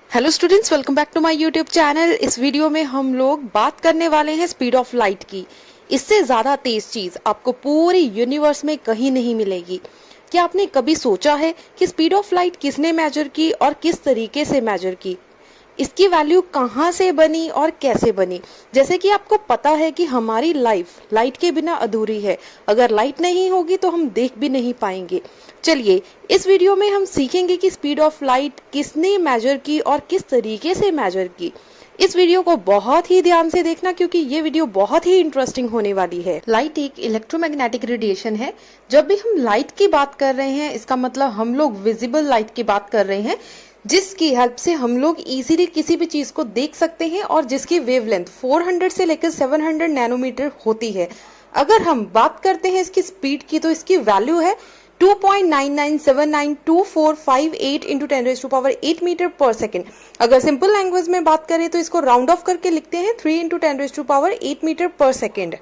Hello students, welcome back to my YouTube channel. इस video में हम लोग बात करने वाले हैं स्पीड ऑफ लाइट की। इससे ज़्यादा तेज़ चीज़ आपको पूरी यूनिवर्स में कहीं नहीं मिलेगी। क्या आपने कभी सोचा है कि स्पीड ऑफ लाइट किसने मेजर की और किस तरीके से मेजर की? इसकी वैल्यू कहाँ से बनी और कैसे बनी? जैसे कि आपको पता है कि हमारी लाइफ लाइट के बिना अधूरी है। अगर लाइट नहीं होगी तो हम देख भी नहीं पाएंगे। चलिए, इस वीडियो में हम सीखेंगे कि स्पीड ऑफ लाइट किसने मेजर की और किस तरीके से मेजर की। इस वीडियो को बहुत ही ध्यान से देखना क्योंकि ये वीडियो बहुत ही इंटरेस्टिंग होने वाली है। लाइट एक इलेक्ट्रोमैग्नेटिक रेडिएशन है। जब भी हम लाइट की बात कर रहे हैं, इसका मतलब हम लोग विजिबल लाइट की बात कर रहे हैं, जिसकी हेल्प से हम लोग इजीली किसी भी चीज को देख सकते हैं और जिसकी वेवलेंथ 400 से लेकर 700 नैनोमीटर होती है। अगर हम बात करते हैं इसकी स्पीड की, तो इसकी वैल्यू है 2.99792458 इंटू 10⁸ मीटर पर सेकेंड। अगर सिंपल लैंग्वेज में बात करें तो इसको राउंड ऑफ करके लिखते हैं 3 इंटू 10⁸ मीटर पर सेकेंड।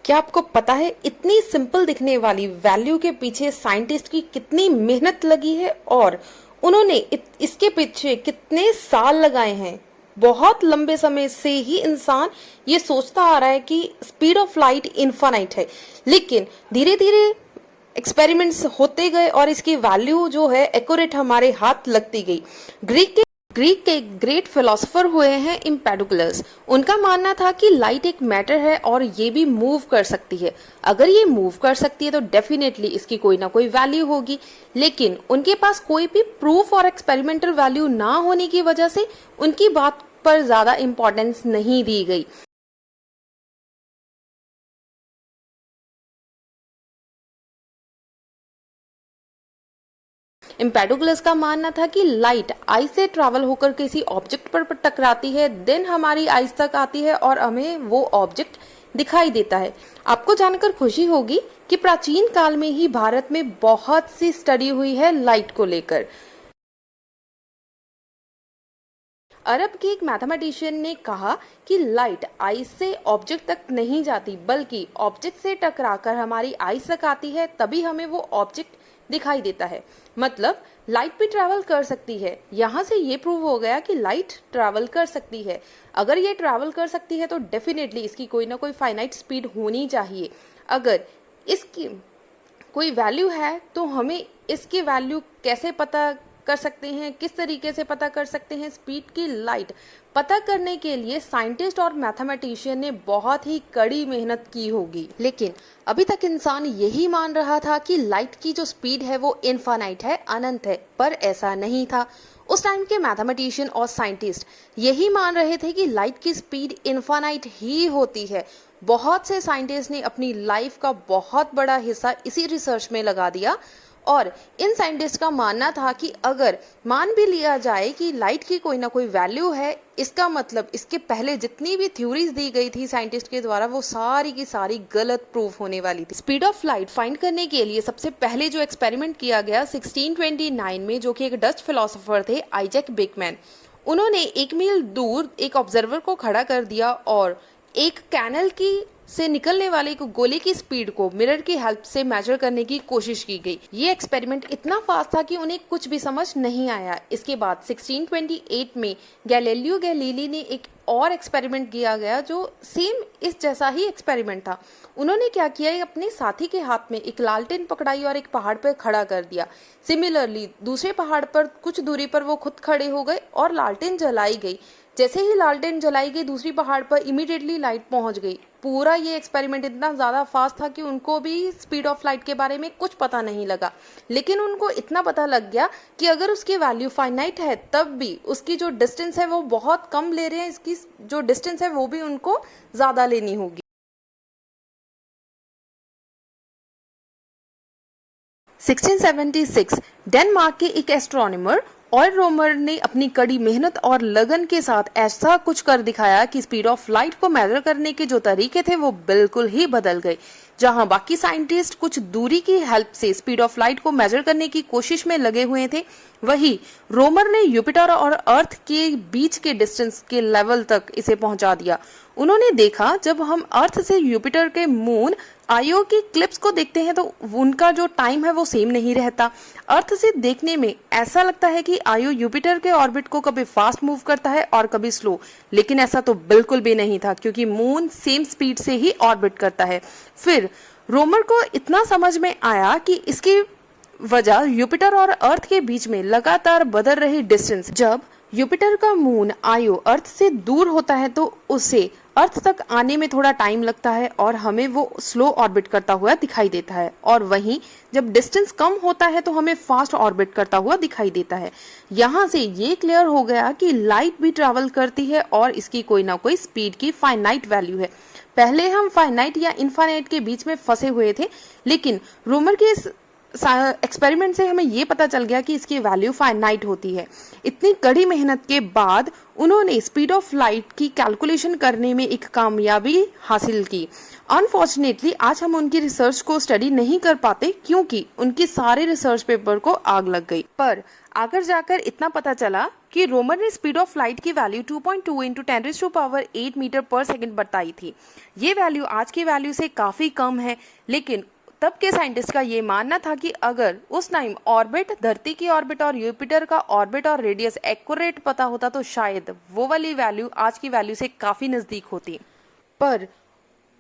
क्या आपको पता है इतनी सिंपल दिखने वाली वैल्यू के पीछे साइंटिस्ट की कितनी मेहनत लगी है और उन्होंने इसके पीछे कितने साल लगाए हैं? बहुत लंबे समय से ही इंसान ये सोचता आ रहा है कि स्पीड ऑफ लाइट इनफाइनाइट है, लेकिन धीरे धीरे एक्सपेरिमेंट्स होते गए और इसकी वैल्यू जो है एक्यूरेट हमारे हाथ लगती गई। ग्रीक के ग्रेट फिलोसोफर हुए हैं एम्पेडोक्लस। उनका मानना था कि लाइट एक मैटर है और ये भी मूव कर सकती है। अगर ये मूव कर सकती है तो डेफिनेटली इसकी कोई ना कोई वैल्यू होगी, लेकिन उनके पास कोई भी प्रूफ और एक्सपेरिमेंटल वैल्यू ना होने की वजह से उनकी बात पर ज्यादा इंपॉर्टेंस नहीं दी गई। एम्पेडोक्लस का मानना था कि लाइट आई से ट्रैवल होकर किसी ऑब्जेक्ट पर टकराती है, देन हमारी आईज तक आती है और हमें वो ऑब्जेक्ट दिखाई देता है। आपको जानकर खुशी होगी कि प्राचीन काल में ही भारत में बहुत सी स्टडी हुई है लाइट को लेकर। अरब के एक मैथमेटिशियन ने कहा कि लाइट आई से ऑब्जेक्ट तक नहीं जाती, बल्कि ऑब्जेक्ट से टकराकर हमारी आई तक आती है, तभी हमें वो ऑब्जेक्ट दिखाई देता है। मतलब लाइट भी ट्रैवल कर सकती है। यहाँ से ये प्रूव हो गया कि लाइट ट्रैवल कर सकती है। अगर ये ट्रैवल कर सकती है तो डेफिनेटली इसकी कोई ना कोई फाइनाइट स्पीड होनी चाहिए। अगर इसकी कोई वैल्यू है तो हमें इसकी वैल्यू कैसे पता कर सकते हैं, किस तरीके से पता कर सकते हैं? स्पीड की लाइट पता करने के लिए साइंटिस्ट और मैथमेटिशियन ने बहुत ही कड़ी मेहनत की होगी, लेकिन अभी तक इंसान यही मान रहा था कि लाइट की जो स्पीड है वो इनफाइनाइट है, अनंत है, पर ऐसा नहीं था। उस टाइम के मैथमेटिशियन और साइंटिस्ट यही मान रहे थे कि लाइट की स्पीड इनफाइनाइट ही होती है। बहुत से साइंटिस्ट ने अपनी लाइफ का बहुत बड़ा हिस्सा इसी रिसर्च में लगा दिया और इन साइंटिस्ट का मानना था कि अगर मान भी लिया जाए कि लाइट की कोई ना कोई वैल्यू है, इसका मतलब इसके पहले जितनी भी थ्योरीज दी गई थी साइंटिस्ट के द्वारा वो सारी की सारी गलत प्रूफ होने वाली थी। स्पीड ऑफ लाइट फाइंड करने के लिए सबसे पहले जो एक्सपेरिमेंट किया गया 1629 में, जो कि एक डच फिलोसोफर थे आइजैक बेकमैन, उन्होंने 1 मील दूर एक ऑब्जर्वर को खड़ा कर दिया और एक कैनल की से निकलने वाले एक गोले की स्पीड को मिरर की हेल्प से मेजर करने की कोशिश की गई। ये एक्सपेरिमेंट इतना फास्ट था कि उन्हें कुछ भी समझ नहीं आया। इसके बाद 1628 में गैलीलियो गैलीली ने एक और एक्सपेरिमेंट किया गया जो सेम इस जैसा ही एक्सपेरिमेंट था। उन्होंने क्या किया, अपने साथी के हाथ में एक लालटेन पकड़ाई और एक पहाड़ पर खड़ा कर दिया। सिमिलरली दूसरे पहाड़ पर कुछ दूरी पर वो खुद खड़े हो गए और लालटेन जलाई गई। जैसे ही लालटेन जलाई गई दूसरी पहाड़ पर इमीडिएटली लाइट पहुंच गई। पूरा ये एक्सपेरिमेंट इतना ज़्यादा फास्ट था कि उनको भी स्पीड ऑफ लाइट के बारे में कुछ पता नहीं लगा, लेकिन उनको इतना पता लग गया कि अगर उसकी वैल्यू फाइनाइट है तब भी उसकी जो डिस्टेंस है वो बहुत कम ले रहे हैं, इसकी जो डिस्टेंस है वो भी उनको ज़्यादा लेनी होगी। 1676 डेनमार्क के एक एस्ट्रोनॉमर ऑयल रोमर ने अपनी कड़ी मेहनत और लगन के साथ ऐसा कुछ कर दिखाया कि स्पीड ऑफ लाइट को मेजर करने के जो तरीके थे वो बिल्कुल ही बदल गए। जहां बाकी साइंटिस्ट कुछ दूरी की हेल्प से स्पीड ऑफ लाइट को मेजर करने की कोशिश में लगे हुए थे, वही रोमर ने जुपिटर और अर्थ के बीच के डिस्टेंस के लेवल तक इसे पहुंचा दिया। उन्होंने देखा जब हम अर्थ से जुपिटर के मून आईओ की क्लिप्स को देखते हैं तो उनका जो टाइम है वो सेम नहीं रहता। अर्थ से देखने में ऐसा लगता है कि आईओ जुपिटर के ऑर्बिट को कभी फास्ट मूव करता है और कभी स्लो, लेकिन ऐसा तो बिल्कुल भी नहीं था क्योंकि मून सेम स्पीड से ही ऑर्बिट करता है। फिर रोमर को इतना समझ में आया कि इसकी वजह जुपिटर और अर्थ के बीच में लगातार बदल रही डिस्टेंस। जब जुपिटर का मून आयो अर्थ से दूर होता है तो उसे अर्थ तक आने में थोड़ा टाइम लगता है और हमें वो स्लो ऑर्बिट करता हुआ दिखाई देता है, और वहीं जब डिस्टेंस कम होता है तो हमें फास्ट ऑर्बिट करता हुआ दिखाई देता है। यहाँ से ये क्लियर हो गया कि लाइट भी ट्रैवल करती है और इसकी कोई ना कोई स्पीड की फाइनाइट वैल्यू है। पहले हम फाइनाइट या इनफाइनाइट के बीच में फंसे हुए थे, लेकिन रोमर के इस एक्सपेरिमेंट से हमें ये पता चल गया कि इसकी वैल्यू फाइनाइट होती है। इतनी कड़ी मेहनत के बाद उन्होंने स्पीड ऑफ लाइट की कैलकुलेशन करने में एक कामयाबी हासिल की। अनफॉर्चुनेटली आज हम उनकी रिसर्च को स्टडी नहीं कर पाते क्योंकि उनकी सारे रिसर्च पेपर को आग लग गई। पर आगे जाकर इतना पता चला कि रोमर ने स्पीड ऑफ लाइट की वैल्यू 2.2 इंटू 10⁸ मीटर पर सेकेंड बताई थी। ये वैल्यू आज की वैल्यू से काफी कम है, लेकिन तब के साइंटिस्ट का ये मानना था कि अगर उस टाइम ऑर्बिट, धरती की ऑर्बिट और जुपिटर का ऑर्बिट और रेडियस एक्यूरेट पता होता तो शायद वो वाली वैल्यू आज की वैल्यू से काफी नजदीक होती। पर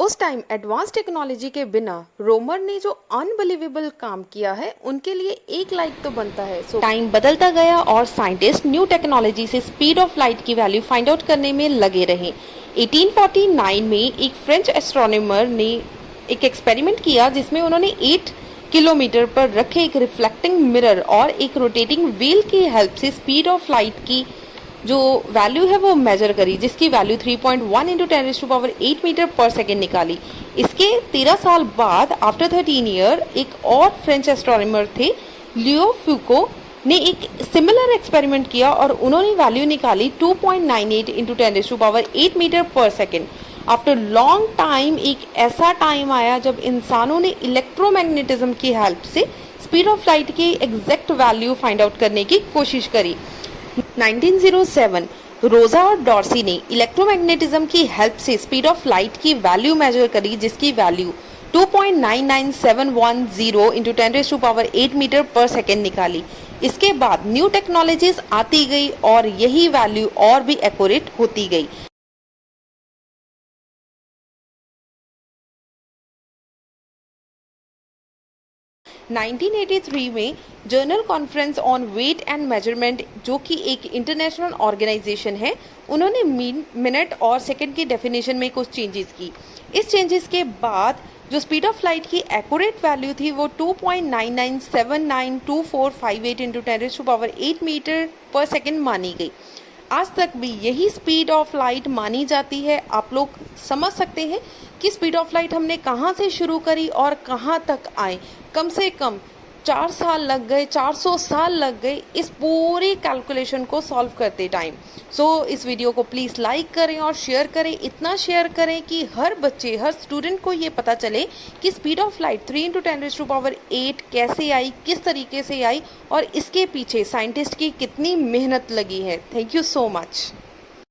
उस टाइम एडवांस टेक्नोलॉजी के बिना रोमर ने जो अनबिलीवेबल काम किया है उनके लिए एक लाइक तो बनता है। टाइम बदलता गया और साइंटिस्ट न्यू टेक्नोलॉजी से स्पीड ऑफ लाइट की वैल्यू फाइंड आउट करने में लगे रहे। 1849 में एक फ्रेंच एस्ट्रोनॉमर ने एक एक्सपेरिमेंट किया जिसमें उन्होंने 8 किलोमीटर पर रखे एक रिफ्लेक्टिंग मिरर और एक रोटेटिंग व्हील की हेल्प से स्पीड ऑफ लाइट की जो वैल्यू है वो मेजर करी, जिसकी वैल्यू 3.1 इंटू 10⁸ मीटर पर सेकेंड निकाली। इसके 13 साल बाद आफ्टर 13 ईयर एक और फ्रेंच एस्ट्रोनॉमर थे, लियो फ्यूको, ने एक सिमिलर एक्सपेरिमेंट किया और उन्होंने वैल्यू निकाली 2.98 इंटू 10⁸ मीटर पर सेकेंड। आफ्टर लॉन्ग टाइम एक ऐसा टाइम आया जब इंसानों ने इलेक्ट्रोमैग्नेटिज्म की हेल्प से स्पीड ऑफ लाइट की एग्जैक्ट वैल्यू फाइंड आउट करने की कोशिश करी। 1907 रोजा और डॉर्सी ने इलेक्ट्रोमैग्नेटिज्म की हेल्प से स्पीड ऑफ लाइट की वैल्यू मेजर करी, जिसकी वैल्यू 2.99710 इंटू 10⁸ मीटर पर सेकेंड निकाली। इसके बाद न्यू टेक्नोलॉजीज आती गई और यही वैल्यू और भी एक्यूरेट होती गई। 1983 में general conference on weight and measurement, जो कि एक इंटरनेशनल ऑर्गेनाइजेशन है, उन्होंने मिनट और सेकंड की डेफिनेशन में कुछ चेंजेस की। इस चेंजेस के बाद जो स्पीड ऑफ लाइट की एक्यूरेट वैल्यू थी वो 2.99792458 इंटू 10⁸ मीटर पर सेकेंड मानी गई। आज तक भी यही स्पीड ऑफ लाइट मानी जाती है। आप लोग समझ सकते हैं कि स्पीड ऑफ लाइट हमने कहाँ से शुरू करी और कहाँ तक आए। कम से कम 4 साल लग गए, 400 साल लग गए इस पूरी कैलकुलेशन को सॉल्व करते टाइम। सो इस वीडियो को प्लीज़ लाइक करें और शेयर करें। इतना शेयर करें कि हर बच्चे, हर स्टूडेंट को ये पता चले कि स्पीड ऑफ लाइट 3 इंटू 10⁸ कैसे आई, किस तरीके से आई और इसके पीछे साइंटिस्ट की कितनी मेहनत लगी है। Thank you so much.